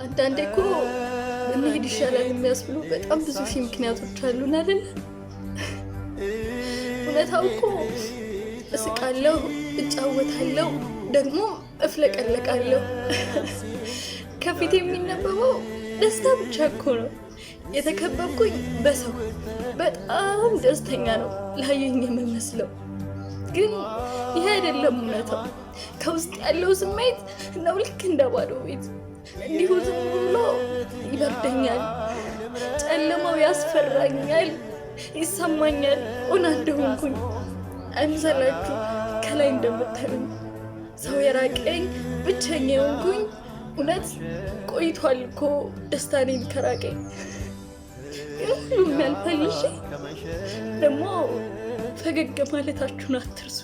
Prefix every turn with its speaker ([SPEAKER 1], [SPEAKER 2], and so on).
[SPEAKER 1] አንዳንዴ እኮ ብንሄድ ይሻላል የሚያስብሉ በጣም ብዙ ሺህ ምክንያቶች አሉን አይደል? እውነታው እኮ እስቃለሁ፣ እጫወታለሁ፣ ደግሞ እፍለቀለቃለሁ። ከፊት የሚነበበው ደስታ ብቻ እኮ ነው። የተከበብኩኝ በሰው በጣም ደስተኛ ነው ላየኝ የምመስለው፣ ግን ይሄ አይደለም እውነታው። ከውስጥ ያለው ስሜት ነው ልክ እንደ ባዶ ቤት እንዲሁ ዝም ብሎ ይበርደኛል፣ ጨለማው ያስፈራኛል፣ ይሰማኛል ኦና እንደሆንኩኝ። አይምሰላችሁ ከላይ እንደምታዩኝ ሰው የራቀኝ ብቸኛ የሆንኩኝ። እውነት ቆይቷል እኮ ደስታኔን ከራቀኝ፣ ግን ሁሉም ያልፋል። እሺ ደግሞ ፈገግ ማለታችሁን አትርሱ።